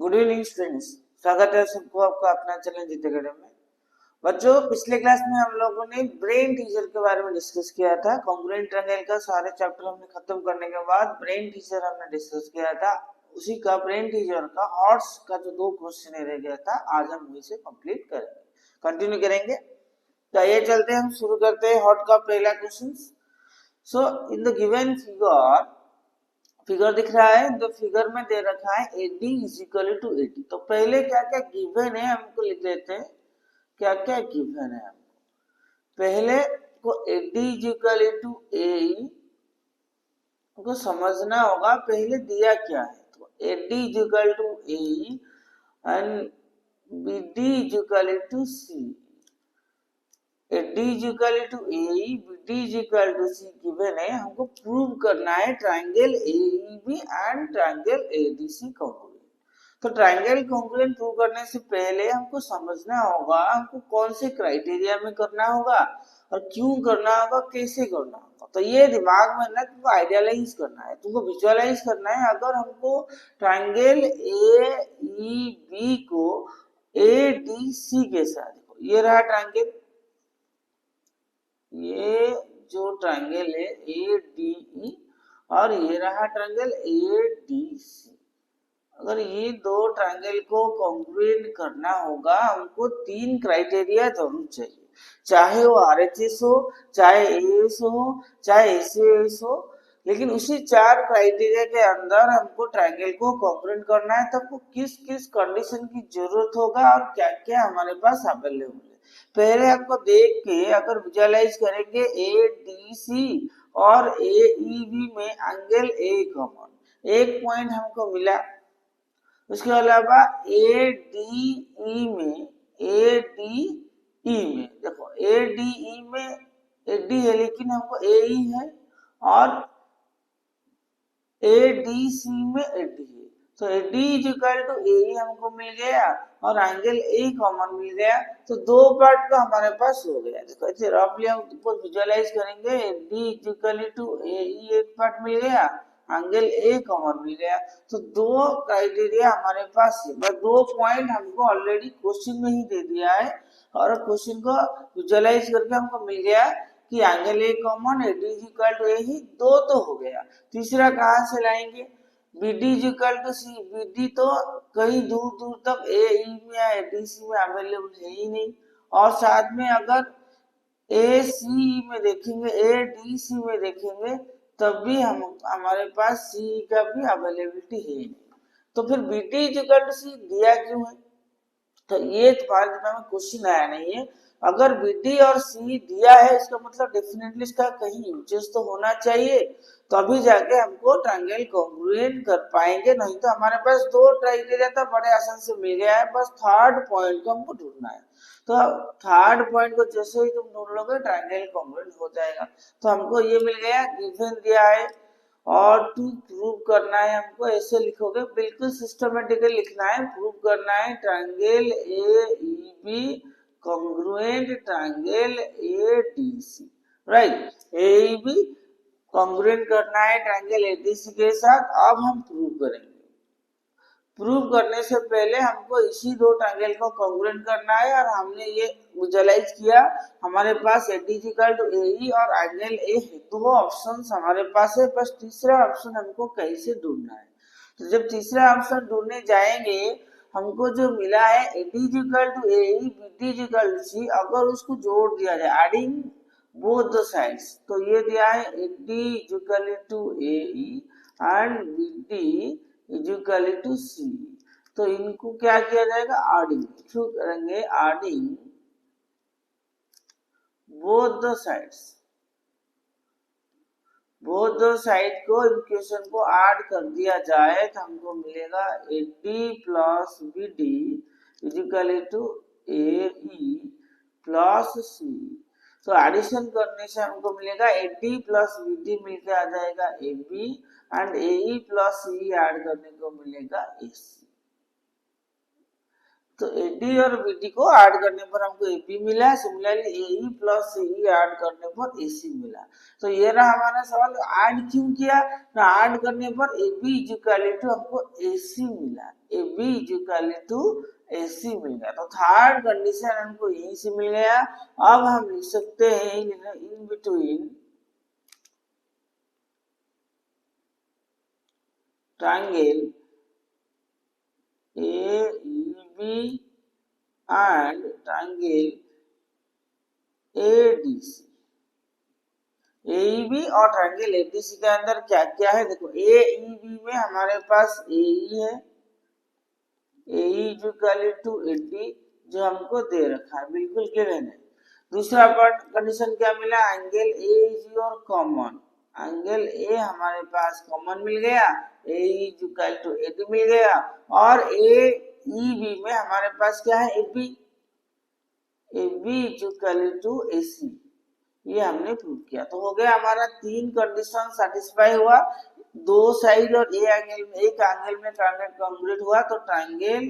Good evening students. स्वागत है सबको आपका अपना चैनल जीत अकेडमी में। बच्चों, पिछले क्लास में हम लोगों ने ब्रेन टीचर के बारे में डिस्कस किया था। कॉन्ग्रुएंट ट्रायंगल का सारे चैप्टर हमने खत्म करने के बाद ब्रेन टीचर हमने डिस्कस किया था। उसी का ब्रेन टीचर का हॉर्स का जो 2 क्वेश्चन रह गया था, आज हम वही से कंप्लीट करेंगे, कंटिन्यू करेंगे। तो ये चलते हम शुरू करते हैं हॉट का पहला question. So in the given figure दिख रहा है, तो फिगर में दे रखा है AD इज इक्वल टू 80। तो पहले क्या क्या गिवन है हमको लिख लेते हैं। क्या क्या गिवन है हमको पहले को AD is equal to AE को समझना होगा। पहले दिया क्या है, तो AD is equal to AE and BD is equal to C। AD is equal to AE, BD is equal to C given है। हमको प्रूव करना है triangle AEB and triangle ADC congruent. तो ट्रायंगल कॉन्ग्रुएंट प्रूव करने से पहले हमको समझना होगा हमको कौन से क्राइटेरिया में करना होगा और क्यों करना होगा, कैसे करना होगा। तो ये दिमाग में ना तुमको आइडियलाइज करना है, तुमको विजुअलाइज करना है। अगर हमको ट्रायंगल AEB को ADC के साथ, ये रहा ट्रायंगल, ये जो ट्रायंगल है ADE और ये रहा ट्रायंगल ADC। अगर ये दो ट्रायंगल को कॉन्ग्रुएंट करना होगा, हमको 3 क्राइटेरिया जरूर चाहिए। चाहे वो RHS हो, चाहे AS हो, चाहे SAS हो, लेकिन उसी 4 क्राइटेरिया के अंदर हमको ट्रायंगल को कॉन्ग्रुएंट करना है। तब किस किस कंडीशन की जरूरत होगा और क्या क्या हमारे पास अवेलेबल है, पहले आपको देख के अगर विजुअलाइज करेंगे ADC और AEB में एंगल A कॉमन, एक पॉइंट हमको मिला। उसके अलावा ADE में देखो ADE में AD है लेकिन हमको AE है, और ADC में AD है। तो AD is equal to AE हमको मिल गया और एंगल A कॉमन मिल गया। तो 2 पार्ट का हमारे पास हो गया। देखो ऐसे रफली हम इसको विजुअलाइज करेंगे। AD is equal to AE एक पार्ट मिल गया, एंगल A कॉमन मिल गया। तो 2 क्राइटेरिया हमारे पास है। बस 2 पॉइंट हमको ऑलरेडी क्वेश्चन में ही दे दिया है और क्वेश्चन को विजुअलाइज करके हमको मिल गया कि angle A common, AD is equal to AE, 2 तो हो गया। तीसरा कहां से लाएंगे, BD is equal to C। BD तो कहीं दूर दूर तक AE में या ADC में अवेलेबल है ही नहीं। और साथ में अगर ACE में देखेंगे, ADC में देखेंगे, तब भी हमारे पास C का भी अवेलेबिलिटी है नहीं। तो फिर BD is equal to C दिया क्यों है, तो ये तुम्हारे दिमाग में क्वेश्चन आया नहीं है। अगर BD और C दिया है, इसका मतलब डेफिनेटली इसका कहीं यूजेस तो होना चाहिए, तो अभी जाके हमको ट्रायंगल कॉन्ग्रुएंट कर पाएंगे। नहीं तो हमारे पास 2 क्राइटेरिया तो बड़े आसान से मिल गया है, बस थर्ड पॉइंट को हमको ढूंढना है। तो थर्ड पॉइंट को जैसे ही तुम ढूंढ लोगे ट्रायंगल कॉन्ग्रुएंट हो जाएगा। तो हमको ये मिल गया, गिवन दिया है और टू प्रूव करना है। हमको ऐसे लिखोगे, बिल्कुल सिस्टमेटिकली लिखना है। प्रूव करना है triangle AEB congruent triangle ADC, right. AEB congruent करना है ट्रायंगल ADC के साथ। अब हम प्रूव करेंगे। प्रूव करने से पहले हमको इसी 2 ट्रायंगल को कॉन्ग्रुएंट करना है, और हमने ये विजुअलाइज किया। हमारे पास AD is equal to AE और एंगल A है। 2 ऑप्शंस हमारे पास है, बस तीसरा ऑप्शन हमको कैसे ढूंढना है। तो जब तीसरा ऑप्शन ढूंढने जाएंगे, हमको जो मिला है AD is equal to AE, BD is equal to C, अगर उसको जोड़ दिया जाए एडिंग बोथ द साइड्स, तो ये दिया है AD is equal to AE and BD is equal to C। तो इनको क्या किया जाएगा, एडिंग थ्रू करेंगे, adding both the sides, both the side को इक्वेशन को ऐड कर दिया जाए तो हमको मिलेगा AD plus BD is equal to AE plus C। तो एडिशन करने से हमको मिलेगा AD प्लस BD मिलकर आ जाएगा AB and AE plus CE add करने को मिलेगा AC। तो AD और BD को ऐड करने पर हमको AB मिला, similarly AE plus CE add करने पर AC मिला। तो ये रहा हमारा सवाल। ऐड क्यों किया, तो ऐड करने पर AB इज इक्वल टू हमको AC मिला। AB बी इक्वल टू ए सी मिल गया। तो थर्ड कंडीशन हमको यहीं से मिल गया। अब हम लिख सकते हैं in between triangle AEB and triangle ADC। AEB और ट्रायंगल ADC के अंदर क्या क्या है देखो। AEB में हमारे पास AE है, AE इक्वल टू AD जो हमको दे रखा है, बिल्कुल गिवन है। दूसरा पार्ट कंडीशन क्या मिला, एंगल AEG और कॉमन। एंगल A हमारे पास कॉमन मिल गया, AE इक्वल टू AD मिल गया। और AEB में हमारे पास क्या है, AB इक्वल टू AC। ये हमने प्रूव किया। तो हो गया हमारा तीन कंडीशन सेटिस्फाई हुआ, दो साइड और एक एंगल में ट्रायंगल कॉन्ग्रुएंट हुआ। तो triangle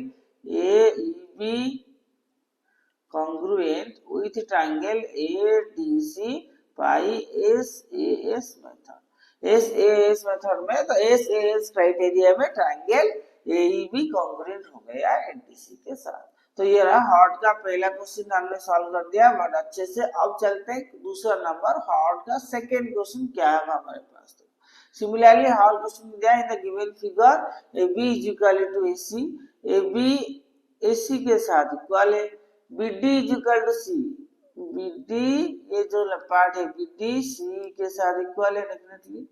AEB congruent with triangle ADC by SAS method. SAS method में तो SAS क्राइटेरिया में ट्रायंगल AEB कॉन्ग्रुएंट हो गया ADC के साथ। तो ये रहा हॉट का पहला क्वेश्चन हमने सॉल्व कर दिया बट अच्छे से। अब चलते हैं दूसरा नंबर, हॉट का सेकेंड क्वेश्चन क्या है हमारे पास। तो सिमिलरली हॉट क्वेश्चन दिया in the given figure AB is equal to AC, AB AC के साथ इक्वल है, BD is equal to C, BD ये जो पार्ट है BD C के साथ इक्वल है डेफिनेटली।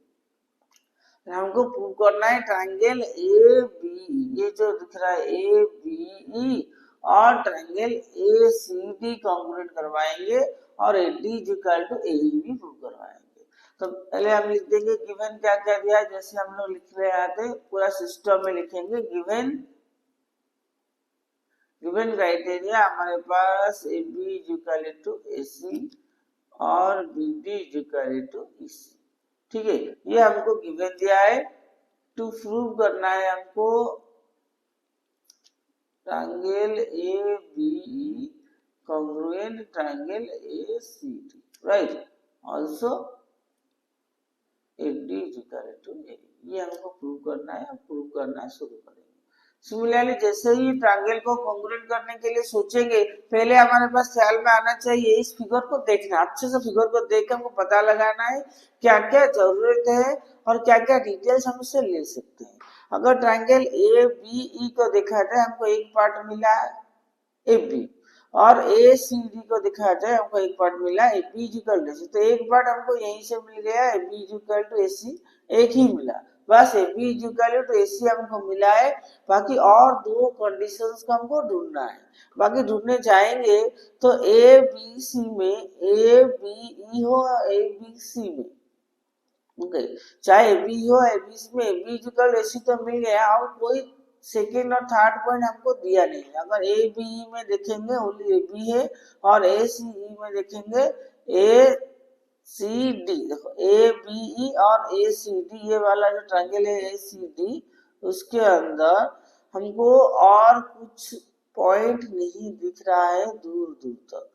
हमको प्रूव करना है ट्रायंगल ABE, ये जो दिख रहा है ABE और ट्रायंगल ACD कॉन्ग्रुएंट करवाएंगे और AD इक्वल टू AE भी प्रूव करवाएंगे। तो पहले हम लिख देंगे गिवन क्या क्या दिया है, जैसे हम लोग लिख रहे आते पूरा सिस्टम में लिखेंगे। गिवन क्राइटेरिया हमारे पास AB इक्वल टू AC और BD इक्वल टू EC, ठीक है। ये हमको गिवन दिया है। टू प्रूव करना है हमको triangle ABE congruent triangle ACD, right? Also AD equal to AE, ये हमको प्रूव करना है। प्रूव करना शुरू करेंगे। सिमिलरली जैसे ही ट्रायंगल को कॉन्ग्रुएंट करने के लिए सोचेंगे, पहले हमारे पास ख्याल में आना चाहिए इस फिगर को देखना, अच्छे से फिगर को देख के हमको पता लगाना है क्या क्या जरूरत है और क्या क्या डिटेल्स हम उससे ले सकते हैं। अगर ट्रायंगल ABE को देखा जाए, हमको एक पार्ट मिला है AB और ACD को देखा जाए, हमको एक पार्ट मिला है AB इक्वल टू AC। तो एक पार्ट हमको यहीं से मिल गया, AB इक्वल टू AC एक ही मिला, बस AB इक्वल टू AC हमको मिला है। बाकी और दो कंडीशंस को हमको ढूंढना है। बाकी ढूंढने जाएंगे तो ABC में ABE हो ABC में, ओके, चाहे AB हो ABC में AB इक्वल टू AC तो मिल गया। और कोई सेकेंड और थर्ड पॉइंट हमको दिया नहीं है। अगर ABE में देखेंगे ओनली AB है और ACE में देखेंगे ACD। देखो ABE और ACD ये वाला जो ट्रायंगल है ACD, उसके अंदर हमको और कुछ पॉइंट नहीं दिख रहा है दूर दूर तक।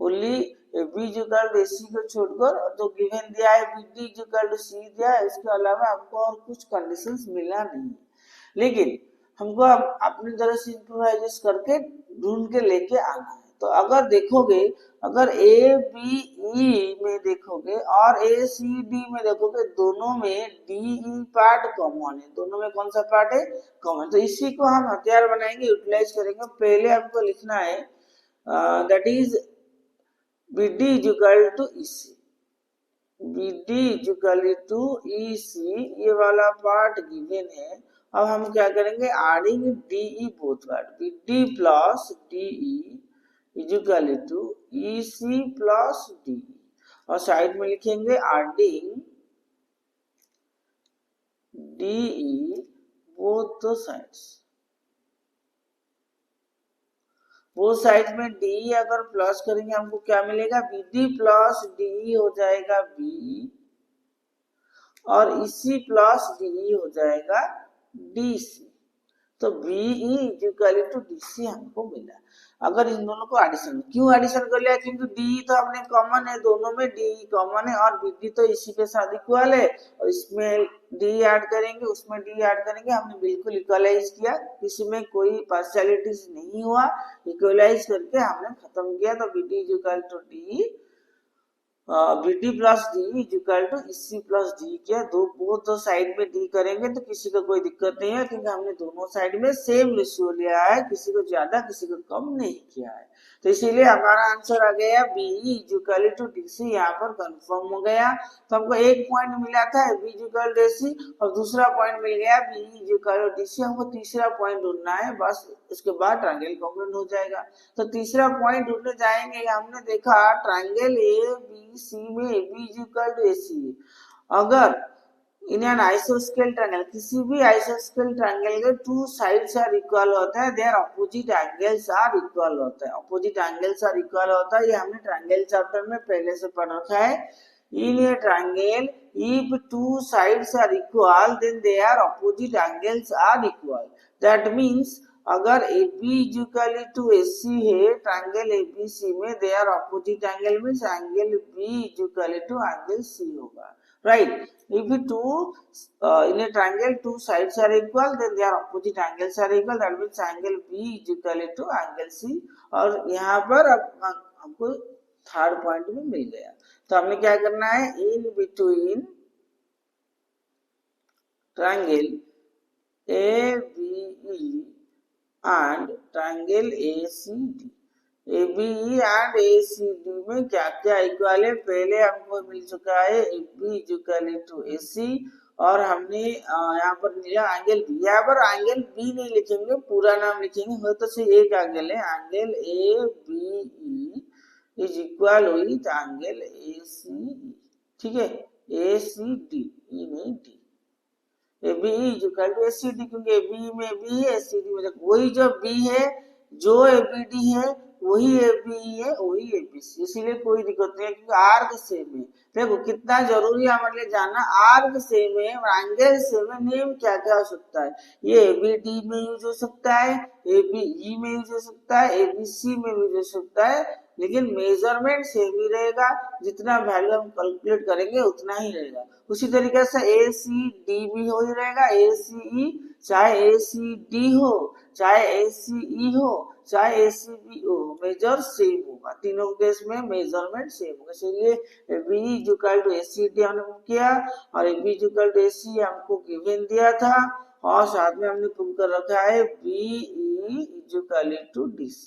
Only AB equal to AC को छोड़कर जो गिवन दिया है BD इक्वल टू C दिया है, इसके अलावा हमको और कुछ कंडीशंस मिला नहीं। लेकिन हमको अपनी तरह से इम्प्रोवाइज करके ढूंढ के लेके आना है। तो अगर देखोगे, अगर ABE में देखोगे और ACD में देखोगे, दोनों में DE पार्ट कॉमन है। दोनों में कौन सा पार्ट है, कॉमन। तो इसी को हम हथियार बनाएंगे, यूटिलाइज करेंगे। पहले हमको लिखना है that is BD equal to EC, BD equal to EC, ये वाला पार्ट गिवन है। अब हम क्या करेंगे, adding DE both part, BD plus DE is equal to EC plus DE, और साइड में लिखेंगे adding DE both the sides. वो साइड में DE अगर प्लस करेंगे हमको क्या मिलेगा, BD प्लस DE हो जाएगा BE और EC प्लस DE हो जाएगा DC। तो BE is equal to DC हमको मिला। अगर इन दोनों को एडिशन, क्यों एडिशन कर लिया, क्योंकि DE तो हमने कॉमन है, दोनों में DE कॉमन है और BD तो इसी के साथ इक्वल है, और इसमें D ऐड करेंगे उसमें D ऐड करेंगे, हमने बिल्कुल इक्वलाइज किया, किसी में कोई पार्शियलिटीज नहीं हुआ, इक्वलाइज करके हमने खत्म किया। तो BD is equal to D, BD plus D is equal to EC plus D किया। दो साइड में D करेंगे तो किसी को कोई दिक्कत नहीं है, क्योंकि हमने दोनों साइड में सेम रेशियो लिया है, किसी को ज्यादा किसी को कम नहीं किया है। तो इसीलिए हमारा आंसर आ गया BE is equal to DC, यहाँ पर कंफर्म हो गया। तो हमको एक पॉइंट मिला था B is equal to DC और दूसरा पॉइंट मिल गया BE is equal to DC। हमको तीसरा पॉइंट ढूंढना है, बस उसके बाद ट्रायंगल कॉन्ग्रुएंट हो जाएगा। तो तीसरा पॉइंट ढूंढने जाएंगे, हमने देखा ट्रायंगल ABC में AB is equal to AC, अगर इन एन आइसोस्केल ट्रायंगल, किसी भी आइसोस्केल ट्रायंगल के टू साइड्स आर इक्वल होता है, their opposite angles are equal होता है, ऑपोजिट एंगल्स आर इक्वल होता है, ये हमने ट्रायंगल चैप्टर में पहले से पढ़ रखा है। In a triangle if two sides are equal then their opposite angles are equal, that means अगर AB is equal to AC है ट्रायंगल ABC में, their opposite angle means angle B is equal to angle C होगा, right. If two in a triangle two sides are equal then their opposite angles are equal, that means angle B is equal to angle C। और यहाँ पर अब हमको third point में मिल गया। तो हमें क्या करना है, in between triangle ABE and triangle ACD, ABE and ACD में क्या क्या इक्वल है, पहले हमको मिल चुका है AB is equal to AC, और हमने यहाँ पर लिया एंगल B। यहाँ पर एंगल B नहीं लिखेंगे, पूरा नाम लिखेंगे, हो तो सिर्फ एक एंगल है, angle ABE is equal with angle ACE, ठीक है, ACD, E नहीं D। AB is equal to ACD, क्योंकि AB में B है, ACD में वही जो B है, जो ABD है वही ABE है, वही ABC, इसीलिए कोई दिक्कत नहीं है, क्योंकि आर्क सेम है। देखो कितना जरूरी है हमारे लिए जानना, आर्क सेम है और एंगल सेम है, नेम क्या क्या हो सकता है, ये ABD में यूज हो सकता है, ABE में यूज हो सकता है, ABC में यूज हो सकता है, लेकिन मेजरमेंट सेम ही रहेगा, जितना वैल्यू हम कैलकुलेट करेंगे उतना ही रहेगा। उसी तरीके से ACD भी हो ही रहेगा, ACE चाहे ACD हो, चाहे ACE हो, चाहे ACB हो, मेजर सेम होगा, तीनों केस में मेजरमेंट सेम होगा। इसलिए B is equal to ACD हमने किया और B is equal to AC हमको गिवन दिया था, और साथ में हमने प्रूव कर रखा है BE is equal to DC,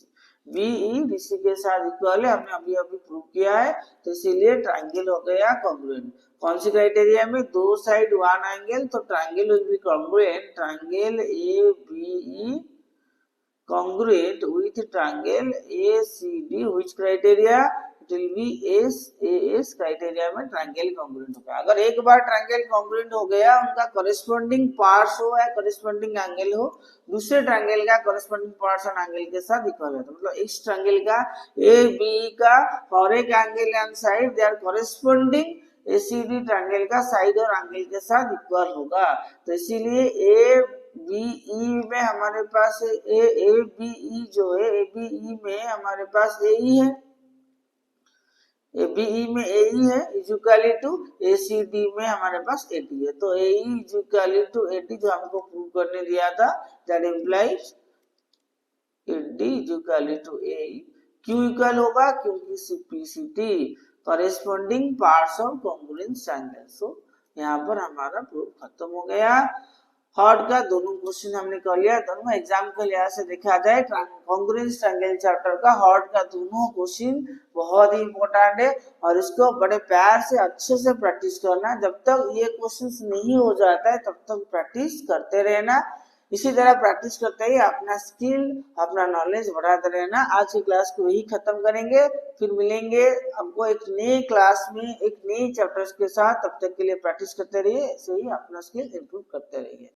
BE DC के साथ इक्वल है, हमने अभी अभी प्रूव किया है। तो इसीलिए ट्रायंगल हो गया कॉन्ग्रुएंट। कौन सी क्राइटेरिया में, दो साइड वन एंगल, तो triangle will be congruent, triangle ABE congruent with triangle ACD, which criteria, it will be SAS criteria में ट्रायंगल कॉन्ग्रुएंट होगा। अगर एक बार ट्रायंगल कॉन्ग्रुएंट हो गया, उनका कॉरेस्पॉन्डिंग पार्ट्स हो या कॉरेस्पॉन्डिंग एंगल हो, दूसरे ट्रायंगल का कॉरेस्पॉन्डिंग पार्ट्स और एंगल के साथ इक्वल है, तो मतलब इस ट्रायंगल का ABE का और एक angle and side they are corresponding ACD triangle का साइड और एंगल के साथ इक्वल होगा। तो इसीलिए ABE में हमारे पास ABE जो है, ABE में हमारे पास AE है, ABE में AE है इज इक्वल टू ACD में हमारे पास AD है। तो AE is equal to AD जो हमको प्रूव करने दिया था, that implies AD is equal to AE। क्यों इक्वल होगा, क्योंकि CPCT corresponding parts of congruent triangle. So यहाँ पर हमारा प्रूफ खत्म हो गया। हॉट का दोनों क्वेश्चन हमने कर लिया, दोनों एग्जाम के लिहाज से देखा जाए कॉन्ग्रुएंट ट्रायंगल चैप्टर का हॉट का दोनों क्वेश्चन बहुत ही इंपॉर्टेंट है, और इसको बड़े प्यार से अच्छे से प्रैक्टिस करना। जब तक ये क्वेश्चंस नहीं हो जाता है तब तक प्रैक्टिस करते रहना। इसी तरह प्रैक्टिस करते ही अपना स्किल, अपना नॉलेज बढ़ाते रहना। आज की क्लास को यही खत्म करेंगे, फिर मिलेंगे हमको एक नए क्लास में एक नए चैप्टर्स के साथ। तब तक के लिए प्रैक्टिस करते रहिए, ऐसे ही अपना स्किल इम्प्रूव करते रहिए।